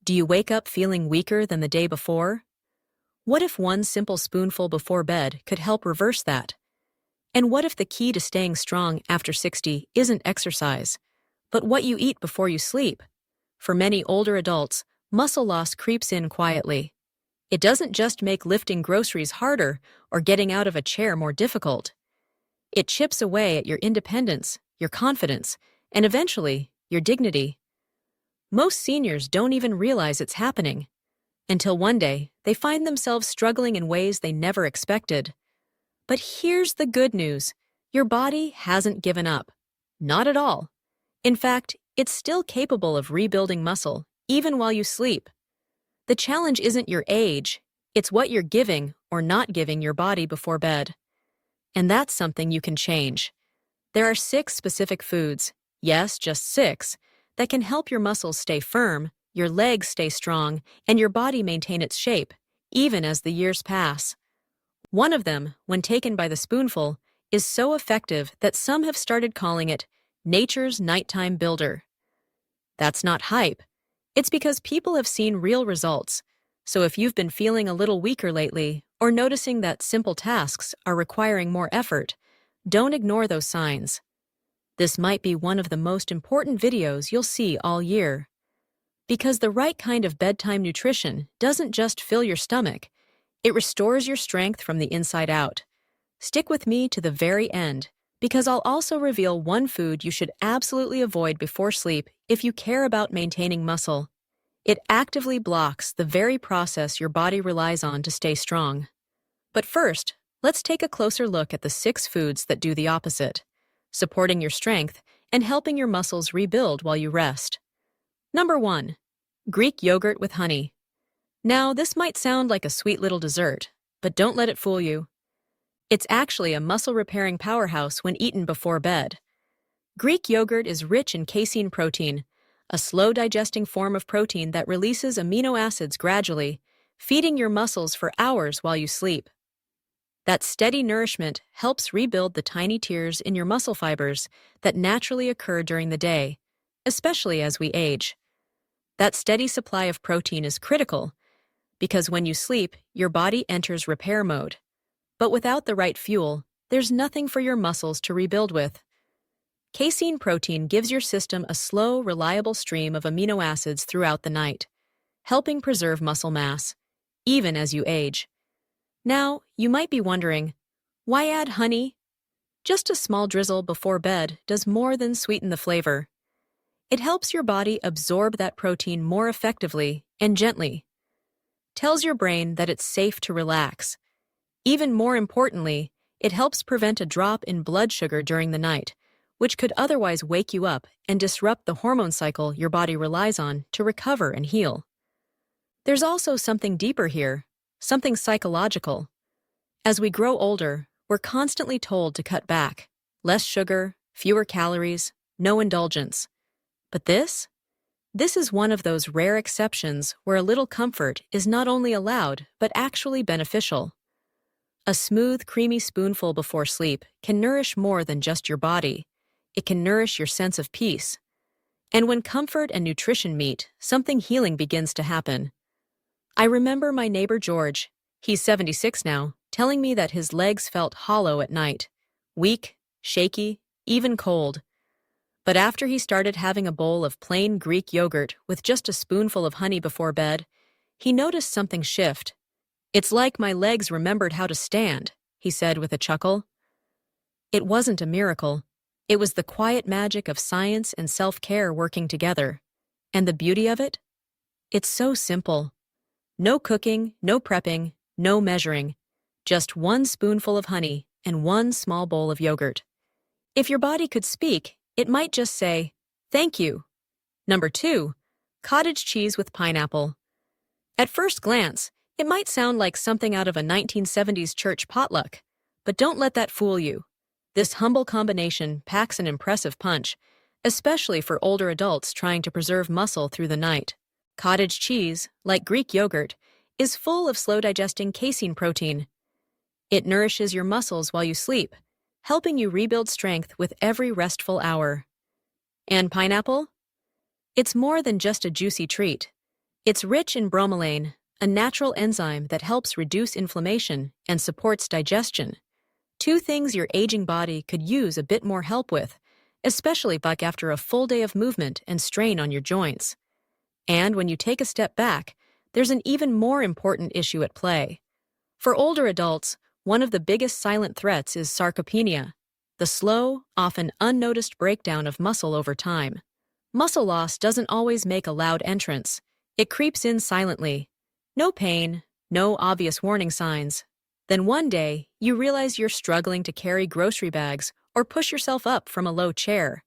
Do you wake up feeling weaker than the day before? What if one simple spoonful before bed could help reverse that? And what if the key to staying strong after 60 isn't exercise, but what you eat before you sleep? For many older adults, muscle loss creeps in quietly. It doesn't just make lifting groceries harder or getting out of a chair more difficult. It chips away at your independence, your confidence, and eventually, your dignity. Most seniors don't even realize it's happening, until one day they find themselves struggling in ways they never expected. But here's the good news. Your body hasn't given up. Not at all. In fact, it's still capable of rebuilding muscle, even while you sleep. The challenge isn't your age, it's what you're giving or not giving your body before bed. And that's something you can change. There are 6 specific foods, yes, just 6, that can help your muscles stay firm, your legs stay strong, and your body maintain its shape, even as the years pass. One of them, when taken by the spoonful, is so effective that some have started calling it nature's nighttime builder. That's not hype. It's because people have seen real results. So if you've been feeling a little weaker lately, or noticing that simple tasks are requiring more effort, don't ignore those signs. This might be one of the most important videos you'll see all year. Because the right kind of bedtime nutrition doesn't just fill your stomach, it restores your strength from the inside out. Stick with me to the very end, because I'll also reveal one food you should absolutely avoid before sleep if you care about maintaining muscle. It actively blocks the very process your body relies on to stay strong. But first, let's take a closer look at the 6 foods that do the opposite, supporting your strength and helping your muscles rebuild while you rest. Number 1. Greek yogurt with honey. Now, this might sound like a sweet little dessert, but don't let it fool you. It's actually a muscle-repairing powerhouse when eaten before bed. Greek yogurt is rich in casein protein, a slow-digesting form of protein that releases amino acids gradually, feeding your muscles for hours while you sleep. That steady nourishment helps rebuild the tiny tears in your muscle fibers that naturally occur during the day, especially as we age. That steady supply of protein is critical because when you sleep, your body enters repair mode. But without the right fuel, there's nothing for your muscles to rebuild with. Casein protein gives your system a slow, reliable stream of amino acids throughout the night, helping preserve muscle mass, even as you age. Now, you might be wondering, why add honey? Just a small drizzle before bed does more than sweeten the flavor. It helps your body absorb that protein more effectively and gently. Tells your brain that it's safe to relax. Even more importantly, it helps prevent a drop in blood sugar during the night, which could otherwise wake you up and disrupt the hormone cycle your body relies on to recover and heal. There's also something deeper here, something psychological. As we grow older, we're constantly told to cut back. Less sugar, fewer calories, no indulgence. But this is one of those rare exceptions where a little comfort is not only allowed, but actually beneficial. A smooth, creamy spoonful before sleep can nourish more than just your body. It can nourish your sense of peace. And when comfort and nutrition meet, something healing begins to happen. I remember my neighbor George, he's 76 now, telling me that his legs felt hollow at night, weak, shaky, even cold. But after he started having a bowl of plain Greek yogurt with just a spoonful of honey before bed, he noticed something shift. "It's like my legs remembered how to stand," he said with a chuckle. It wasn't a miracle. It was the quiet magic of science and self-care working together. And the beauty of it? It's so simple. No cooking, no prepping, no measuring. Just one spoonful of honey and one small bowl of yogurt. If your body could speak, it might just say, "Thank you." Number 2, cottage cheese with pineapple. At first glance, it might sound like something out of a 1970s church potluck, but don't let that fool you. This humble combination packs an impressive punch, especially for older adults trying to preserve muscle through the night. Cottage cheese, like Greek yogurt, is full of slow-digesting casein protein. It nourishes your muscles while you sleep, helping you rebuild strength with every restful hour. And pineapple? It's more than just a juicy treat. It's rich in bromelain, a natural enzyme that helps reduce inflammation and supports digestion. Two things your aging body could use a bit more help with, especially back after a full day of movement and strain on your joints. And when you take a step back, there's an even more important issue at play. For older adults, one of the biggest silent threats is sarcopenia, the slow, often unnoticed breakdown of muscle over time. Muscle loss doesn't always make a loud entrance. It creeps in silently. No pain, no obvious warning signs. Then one day, you realize you're struggling to carry grocery bags or push yourself up from a low chair.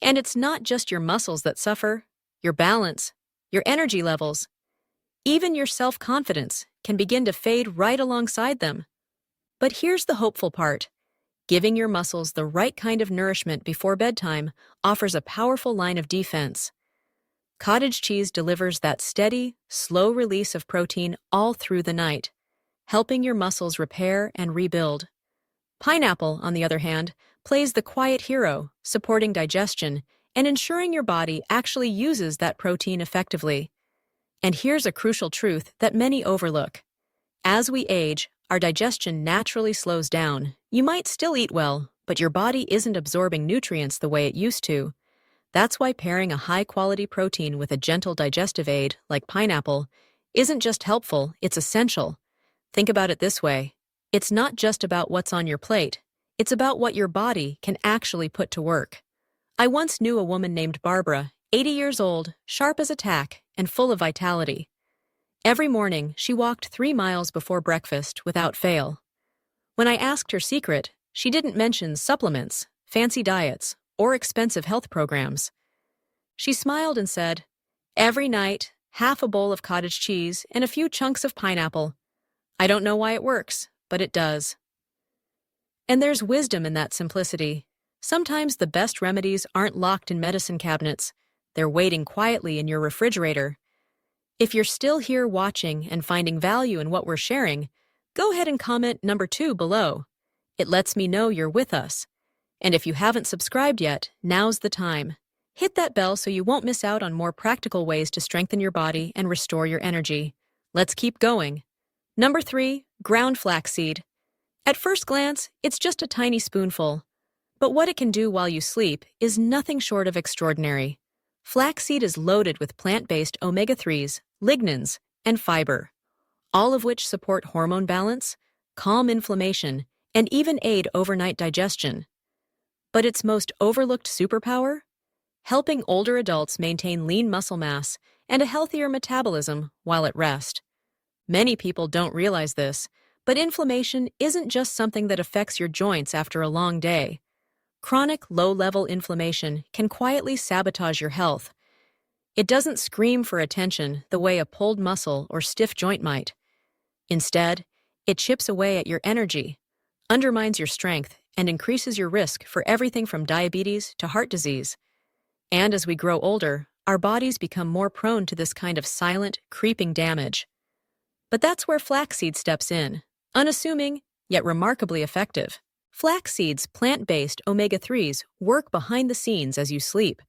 And it's not just your muscles that suffer. Your balance, your energy levels, even your self-confidence can begin to fade right alongside them. But here's the hopeful part. Giving your muscles the right kind of nourishment before bedtime offers a powerful line of defense. Cottage cheese delivers that steady, slow release of protein all through the night, helping your muscles repair and rebuild. Pineapple, on the other hand, plays the quiet hero, supporting digestion and ensuring your body actually uses that protein effectively. And here's a crucial truth that many overlook. As we age, our digestion naturally slows down. You might still eat well, but your body isn't absorbing nutrients the way it used to. That's why pairing a high-quality protein with a gentle digestive aid, like pineapple, isn't just helpful, it's essential. Think about it this way. It's not just about what's on your plate. It's about what your body can actually put to work. I once knew a woman named Barbara, 80 years old, sharp as a tack, and full of vitality. Every morning, she walked 3 miles before breakfast without fail. When I asked her secret, she didn't mention supplements, fancy diets, or expensive health programs. She smiled and said, "Every night, half a bowl of cottage cheese and a few chunks of pineapple. I don't know why it works, but it does." And there's wisdom in that simplicity. Sometimes the best remedies aren't locked in medicine cabinets. They're waiting quietly in your refrigerator. If you're still here watching and finding value in what we're sharing, go ahead and comment number 2 below. It lets me know you're with us. And if you haven't subscribed yet, now's the time. Hit that bell so you won't miss out on more practical ways to strengthen your body and restore your energy. Let's keep going. Number 3, ground flaxseed. At first glance, it's just a tiny spoonful. But what it can do while you sleep is nothing short of extraordinary. Flaxseed is loaded with plant-based omega-3s, lignans, and fiber, all of which support hormone balance, calm inflammation, and even aid overnight digestion. But its most overlooked superpower? Helping older adults maintain lean muscle mass and a healthier metabolism while at rest. Many people don't realize this, but inflammation isn't just something that affects your joints after a long day. Chronic low-level inflammation can quietly sabotage your health. It doesn't scream for attention the way a pulled muscle or stiff joint might. Instead, it chips away at your energy, undermines your strength, and increases your risk for everything from diabetes to heart disease. And as we grow older, our bodies become more prone to this kind of silent, creeping damage. But that's where flaxseed steps in, unassuming, yet remarkably effective. Flaxseed's plant-based omega-3s work behind the scenes as you sleep,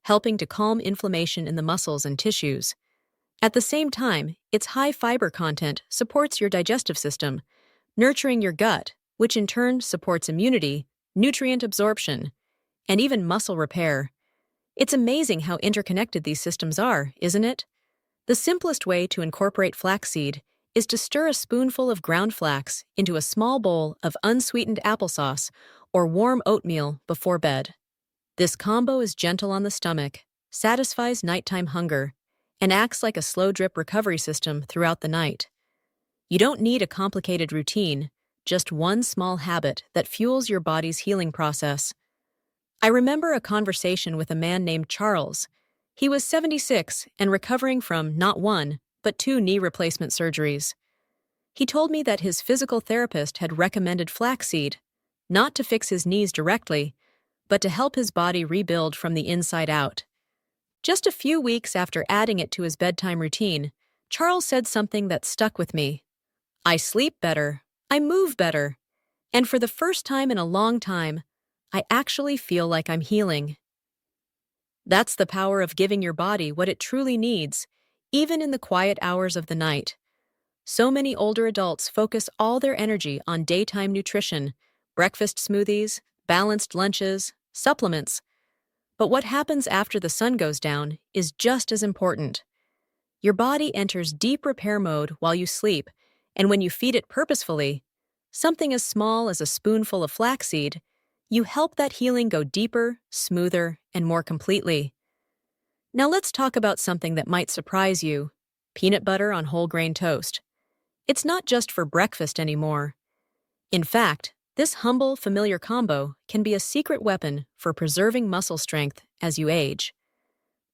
helping to calm inflammation in the muscles and tissues. At the same time, its high fiber content supports your digestive system, nurturing your gut, which in turn supports immunity, nutrient absorption, and even muscle repair. It's amazing how interconnected these systems are, isn't it? The simplest way to incorporate flaxseed is to stir a spoonful of ground flax into a small bowl of unsweetened applesauce or warm oatmeal before bed. This combo is gentle on the stomach, satisfies nighttime hunger, and acts like a slow-drip recovery system throughout the night. You don't need a complicated routine, just one small habit that fuels your body's healing process. I remember a conversation with a man named Charles. He was 76 and recovering from not 1, but 2 knee replacement surgeries. He told me that his physical therapist had recommended flaxseed, not to fix his knees directly, but to help his body rebuild from the inside out. Just a few weeks after adding it to his bedtime routine, Charles said something that stuck with me. "I sleep better, I move better, and for the first time in a long time, I actually feel like I'm healing." That's the power of giving your body what it truly needs, even in the quiet hours of the night. So many older adults focus all their energy on daytime nutrition, breakfast smoothies, balanced lunches, supplements. But what happens after the sun goes down is just as important. Your body enters deep repair mode while you sleep, and when you feed it purposefully, something as small as a spoonful of flaxseed, you help that healing go deeper, smoother, and more completely. Now let's talk about something that might surprise you: peanut butter on whole grain toast. It's not just for breakfast anymore. In fact, this humble, familiar combo can be a secret weapon for preserving muscle strength as you age.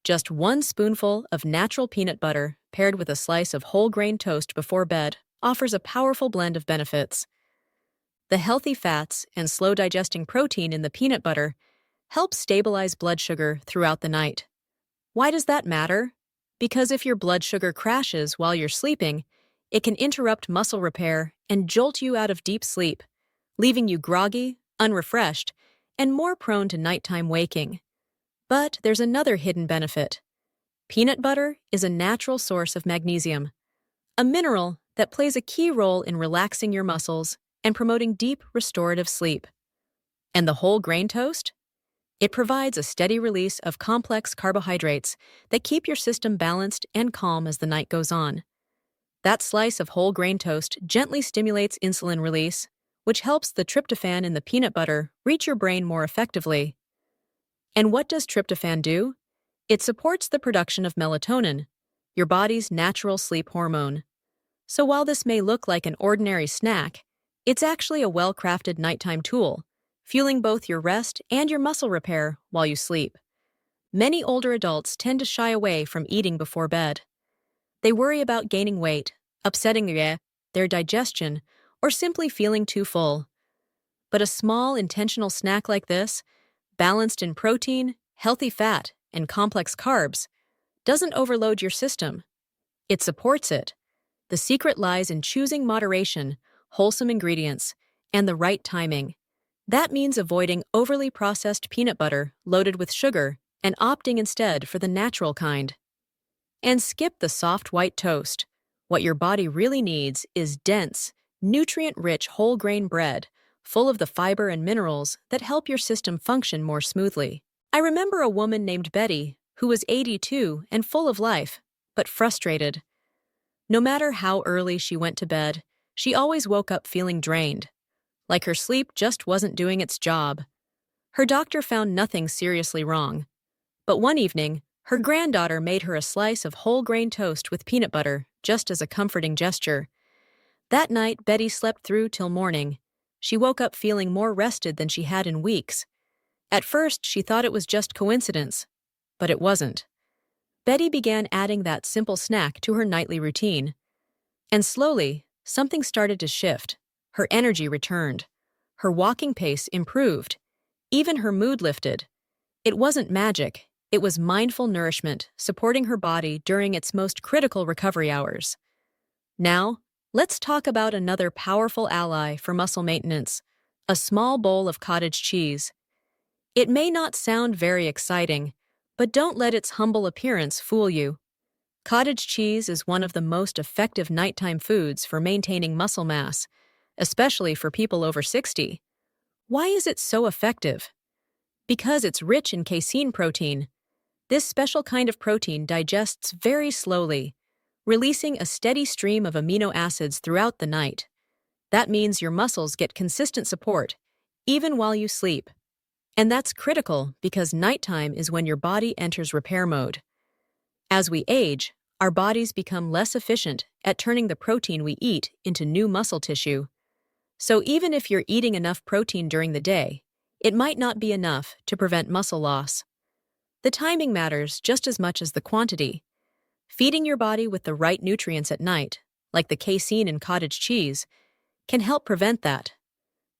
Just one spoonful of natural peanut butter paired with a slice of whole grain toast before bed offers a powerful blend of benefits. The healthy fats and slow digesting protein in the peanut butter help stabilize blood sugar throughout the night. Why does that matter? Because if your blood sugar crashes while you're sleeping, it can interrupt muscle repair and jolt you out of deep sleep, leaving you groggy, unrefreshed, and more prone to nighttime waking. But there's another hidden benefit. Peanut butter is a natural source of magnesium, a mineral that plays a key role in relaxing your muscles and promoting deep, restorative sleep. And the whole grain toast? It provides a steady release of complex carbohydrates that keep your system balanced and calm as the night goes on. That slice of whole grain toast gently stimulates insulin release, which helps the tryptophan in the peanut butter reach your brain more effectively. And what does tryptophan do? It supports the production of melatonin, your body's natural sleep hormone. So while this may look like an ordinary snack, it's actually a well-crafted nighttime tool, fueling both your rest and your muscle repair while you sleep. Many older adults tend to shy away from eating before bed. They worry about gaining weight, upsetting their digestion, or simply feeling too full. But a small, intentional snack like this, balanced in protein, healthy fat, and complex carbs, doesn't overload your system. It supports it. The secret lies in choosing moderation, wholesome ingredients, and the right timing. That means avoiding overly processed peanut butter loaded with sugar and opting instead for the natural kind. And skip the soft white toast. What your body really needs is dense, nutrient-rich whole grain bread, full of the fiber and minerals that help your system function more smoothly. I remember a woman named Betty who was 82 and full of life, but frustrated. No matter how early she went to bed, she always woke up feeling drained, like her sleep just wasn't doing its job. Her doctor found nothing seriously wrong. But one evening, her granddaughter made her a slice of whole grain toast with peanut butter just as a comforting gesture. That night, Betty slept through till morning. She woke up feeling more rested than she had in weeks. At first, she thought it was just coincidence, but it wasn't. Betty began adding that simple snack to her nightly routine. And slowly, something started to shift. Her energy returned. Her walking pace improved. Even her mood lifted. It wasn't magic. It was mindful nourishment supporting her body during its most critical recovery hours. Now, let's talk about another powerful ally for muscle maintenance: a small bowl of cottage cheese. It may not sound very exciting, but don't let its humble appearance fool you. Cottage cheese is one of the most effective nighttime foods for maintaining muscle mass, especially for people over 60. Why is it so effective? Because it's rich in casein protein. This special kind of protein digests very slowly, releasing a steady stream of amino acids throughout the night. That means your muscles get consistent support, even while you sleep. And that's critical because nighttime is when your body enters repair mode. As we age, our bodies become less efficient at turning the protein we eat into new muscle tissue. So even if you're eating enough protein during the day, it might not be enough to prevent muscle loss. The timing matters just as much as the quantity. Feeding your body with the right nutrients at night, like the casein in cottage cheese, can help prevent that.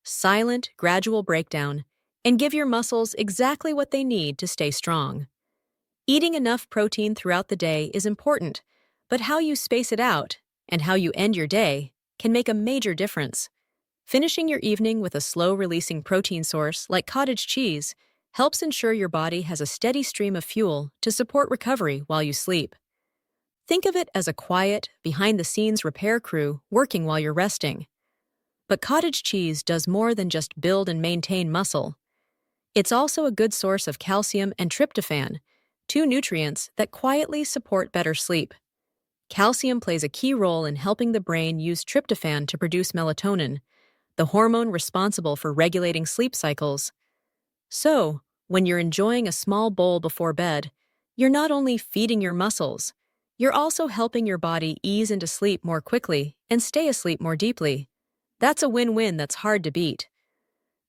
Silent, gradual breakdown, and give your muscles exactly what they need to stay strong. Eating enough protein throughout the day is important, but how you space it out and how you end your day can make a major difference. Finishing your evening with a slow-releasing protein source like cottage cheese helps ensure your body has a steady stream of fuel to support recovery while you sleep. Think of it as a quiet, behind-the-scenes repair crew working while you're resting. But cottage cheese does more than just build and maintain muscle. It's also a good source of calcium and tryptophan, two nutrients that quietly support better sleep. Calcium plays a key role in helping the brain use tryptophan to produce melatonin, the hormone responsible for regulating sleep cycles. So, when you're enjoying a small bowl before bed, you're not only feeding your muscles, you're also helping your body ease into sleep more quickly and stay asleep more deeply. That's a win-win that's hard to beat.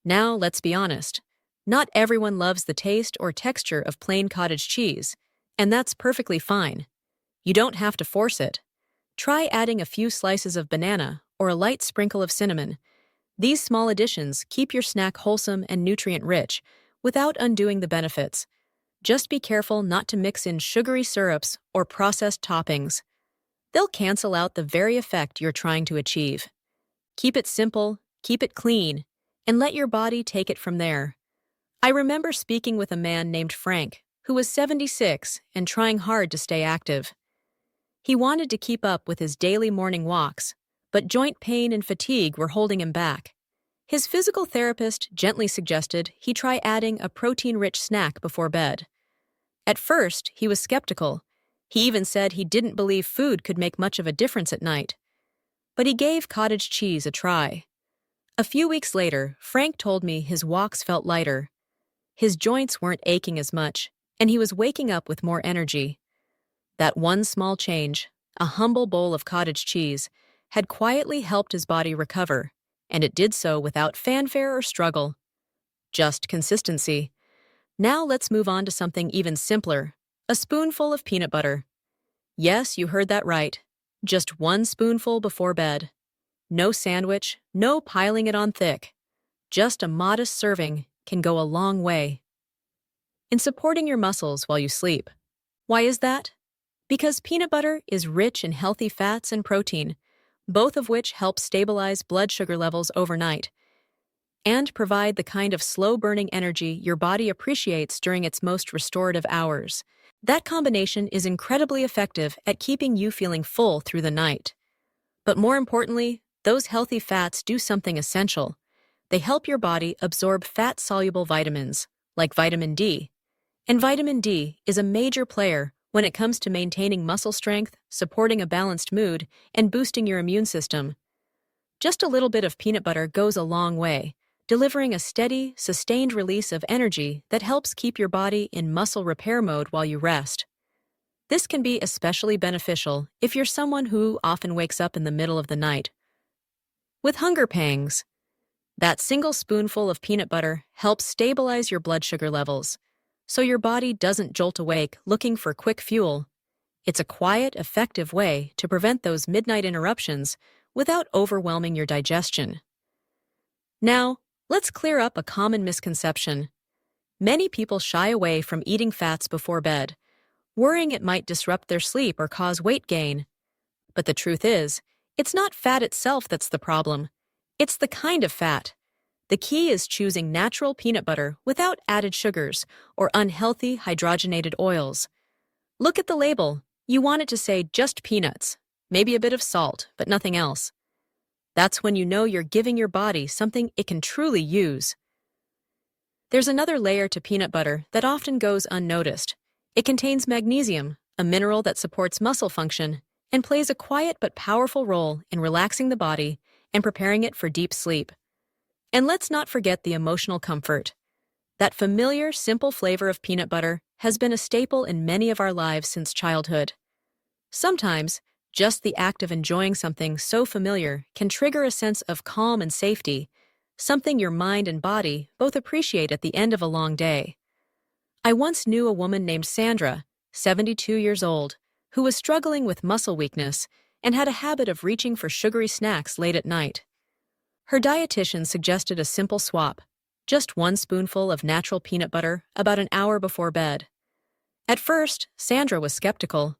Now, let's be honest. Not everyone loves the taste or texture of plain cottage cheese, and that's perfectly fine. You don't have to force it. Try adding a few slices of banana or a light sprinkle of cinnamon. These small additions keep your snack wholesome and nutrient-rich without undoing the benefits. Just be careful not to mix in sugary syrups or processed toppings. They'll cancel out the very effect you're trying to achieve. Keep it simple, keep it clean, and let your body take it from there. I remember speaking with a man named Frank, who was 76 and trying hard to stay active. He wanted to keep up with his daily morning walks, but joint pain and fatigue were holding him back. His physical therapist gently suggested he try adding a protein-rich snack before bed. At first, he was skeptical. He even said he didn't believe food could make much of a difference at night. But he gave cottage cheese a try. A few weeks later, Frank told me his walks felt lighter. His joints weren't aching as much, and he was waking up with more energy. That one small change, a humble bowl of cottage cheese, had quietly helped his body recover, and it did so without fanfare or struggle. Just consistency. Now let's move on to something even simpler, a spoonful of peanut butter. Yes, you heard that right. Just one spoonful before bed. No sandwich, no piling it on thick. Just a modest serving can go a long way in supporting your muscles while you sleep. Why is that? Because peanut butter is rich in healthy fats and protein, both of which help stabilize blood sugar levels overnight and provide the kind of slow-burning energy your body appreciates during its most restorative hours. That combination is incredibly effective at keeping you feeling full through the night. But more importantly, those healthy fats do something essential. They help your body absorb fat-soluble vitamins, like vitamin D. And vitamin D is a major player when it comes to maintaining muscle strength, supporting a balanced mood, and boosting your immune system. Just a little bit of peanut butter goes a long way, delivering a steady, sustained release of energy that helps keep your body in muscle repair mode while you rest. This can be especially beneficial if you're someone who often wakes up in the middle of the night with hunger pangs. That single spoonful of peanut butter helps stabilize your blood sugar levels, so your body doesn't jolt awake looking for quick fuel. It's a quiet, effective way to prevent those midnight interruptions without overwhelming your digestion. Now, let's clear up a common misconception. Many people shy away from eating fats before bed, worrying it might disrupt their sleep or cause weight gain. But the truth is, it's not fat itself that's the problem. It's the kind of fat. The key is choosing natural peanut butter without added sugars or unhealthy hydrogenated oils. Look at the label. You want it to say just peanuts, maybe a bit of salt, but nothing else. That's when you know you're giving your body something it can truly use. There's another layer to peanut butter that often goes unnoticed. It contains magnesium, a mineral that supports muscle function and plays a quiet but powerful role in relaxing the body and preparing it for deep sleep. And let's not forget the emotional comfort. That familiar, simple flavor of peanut butter has been a staple in many of our lives since childhood. Sometimes, just the act of enjoying something so familiar can trigger a sense of calm and safety, something your mind and body both appreciate at the end of a long day. I once knew a woman named Sandra, 72 years old, who was struggling with muscle weakness and had a habit of reaching for sugary snacks late at night. Her dietitian suggested a simple swap, just one spoonful of natural peanut butter about an hour before bed. At first, Sandra was skeptical,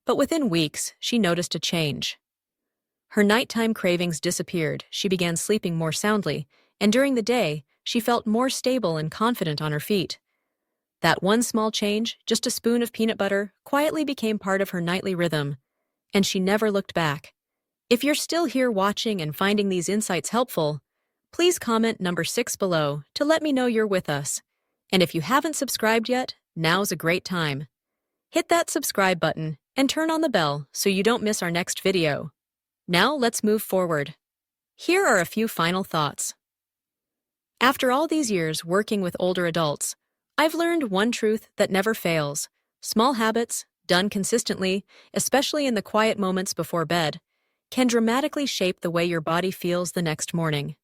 but within weeks, she noticed a change. Her nighttime cravings disappeared, she began sleeping more soundly, and during the day, she felt more stable and confident on her feet. That one small change, just a spoon of peanut butter, quietly became part of her nightly rhythm, and she never looked back. If you're still here watching and finding these insights helpful, please comment number 6 below to let me know you're with us. And if you haven't subscribed yet, now's a great time. Hit that subscribe button and turn on the bell so you don't miss our next video. Now let's move forward. Here are a few final thoughts. After all these years working with older adults, I've learned one truth that never fails. Small habits, done consistently, especially in the quiet moments before bed, can dramatically shape the way your body feels the next morning.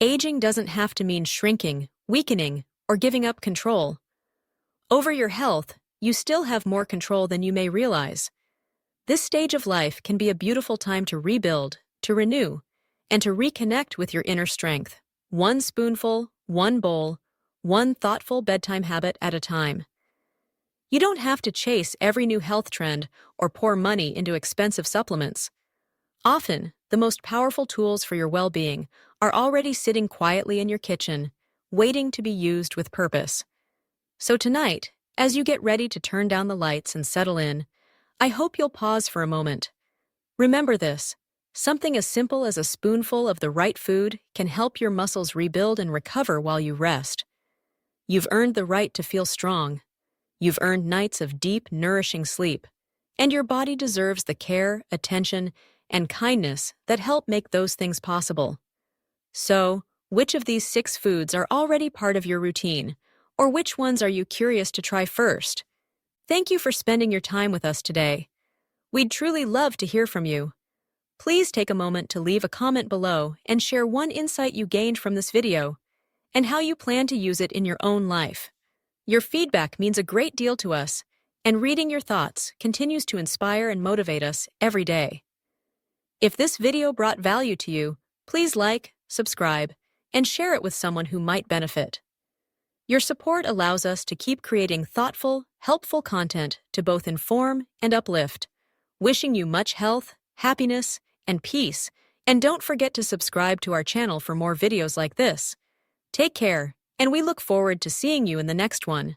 Aging doesn't have to mean shrinking, weakening, or giving up control. Over your health, you still have more control than you may realize. This stage of life can be a beautiful time to rebuild, to renew, and to reconnect with your inner strength. One spoonful, one bowl, one thoughtful bedtime habit at a time. You don't have to chase every new health trend or pour money into expensive supplements. Often, the most powerful tools for your well-being are already sitting quietly in your kitchen, waiting to be used with purpose. So tonight, as you get ready to turn down the lights and settle in, I hope you'll pause for a moment. Remember this: something as simple as a spoonful of the right food can help your muscles rebuild and recover while you rest. You've earned the right to feel strong. You've earned nights of deep, nourishing sleep, and your body deserves the care, attention, and kindness that help make those things possible. So, which of these 6 foods are already part of your routine, or which ones are you curious to try first? Thank you for spending your time with us today. We'd truly love to hear from you. Please take a moment to leave a comment below and share one insight you gained from this video and how you plan to use it in your own life. Your feedback means a great deal to us, and reading your thoughts continues to inspire and motivate us every day. If this video brought value to you, please like, subscribe, and share it with someone who might benefit. Your support allows us to keep creating thoughtful, helpful content to both inform and uplift. Wishing you much health, happiness, and peace, and don't forget to subscribe to our channel for more videos like this. Take care, and we look forward to seeing you in the next one.